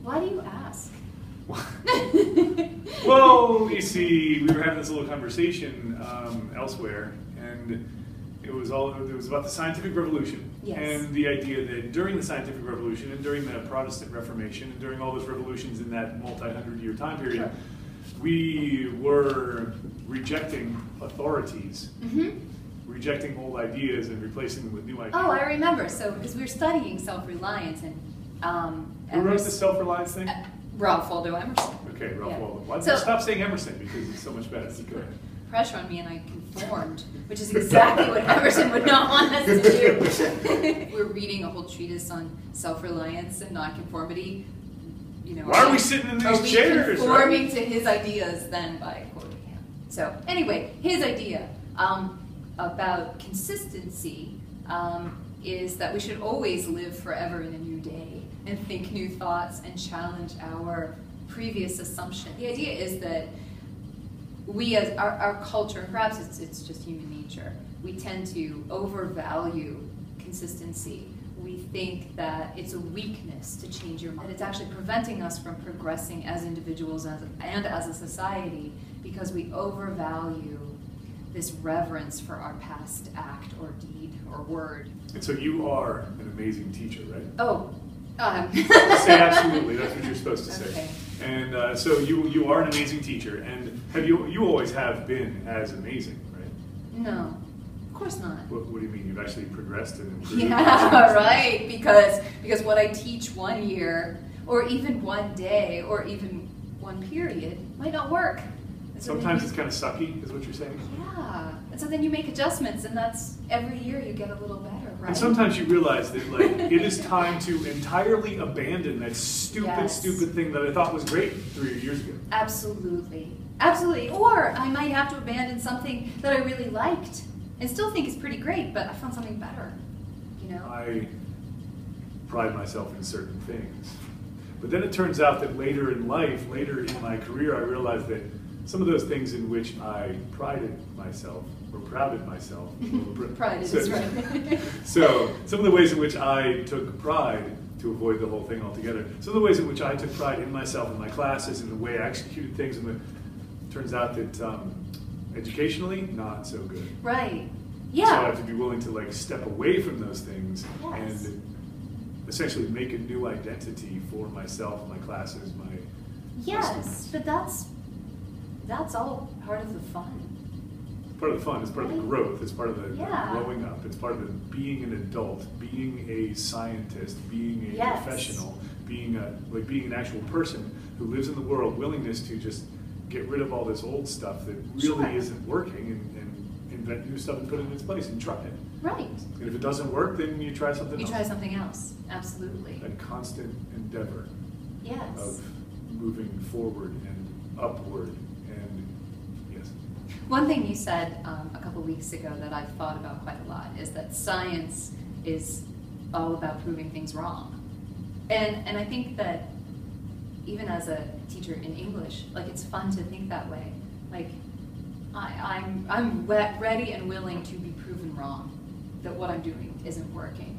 Why do you ask? Well, you see, we were having this little conversation elsewhere, and it was about the scientific revolution. Yes. And the idea that during the scientific revolution and during the Protestant Reformation and during all those revolutions in that multi-hundred-year time period, sure, we were rejecting authorities, rejecting old ideas and replacing them with new ideas. Oh, I remember. So, because we were studying self-reliance and who wrote the self-reliance thing? Ralph Waldo Emerson. Okay, Ralph Waldo. Why did So, you stop saying Emerson? Because it's so much better. Go ahead. Pressure on me, and I conformed, which is exactly what Emerson would not want us to do. We're reading a whole treatise on self-reliance and nonconformity. You know, why are we sitting in these chairs? Conforming to his ideas, then by quoting him. So anyway, his idea about consistency is that we should always live forever in a new day and think new thoughts and challenge our previous assumption. The idea is that we, as our culture, and perhaps it's just human nature, we tend to overvalue consistency. We think that it's a weakness to change your mind. It's actually preventing us from progressing as individuals and as a society because we overvalue this reverence for our past act or deed or word. And so you are an amazing teacher, right? Oh. Say absolutely, that's what you're supposed to say. Okay. And so you are an amazing teacher, and you always have been as amazing, right? No, of course not. What do you mean? You've actually progressed and improved? Yeah, right, because what I teach one year, or even one day, or even one period, might not work. Sometimes it's kind of sucky, is what you're saying? Yeah, and so then you make adjustments, and that's every year you get a little better, right? And sometimes you realize that it is time to entirely abandon that stupid thing that I thought was great 3 years ago. Absolutely, absolutely. Or I might have to abandon something that I really liked and still think is pretty great, but I found something better, you know? I pride myself in certain things. But then it turns out that later in life, later in my career, I realized that some of those things in which I prided myself, or prouded myself. Pride is right. So, some of the ways in which I took pride, to avoid the whole thing altogether, some of the ways in which I took pride in myself, in my classes, in the way I executed things, and it turns out that educationally, not so good. Right. Yeah. So I have to be willing to step away from those things Yes. and essentially make a new identity for myself, my classes, my Yes, but that's all part of the fun. part of the fun. It's part of the growth. It's part of the Yeah. growing up. It's part of the being an adult, being a scientist, being a Yes. professional, being an actual person who lives in the world. Willingness to just get rid of all this old stuff that really Sure. isn't working and invent new stuff and put it in its place and try it. Right. And if it doesn't work, then you try something You else. try something else. Absolutely. A constant endeavor Yes. of moving forward and upward and yes. One thing you said a couple weeks ago that I've thought about quite a lot is that science is all about proving things wrong. And I think that even as a teacher in English, it's fun to think that way. I'm ready and willing to be proven wrong, that what I'm doing isn't working.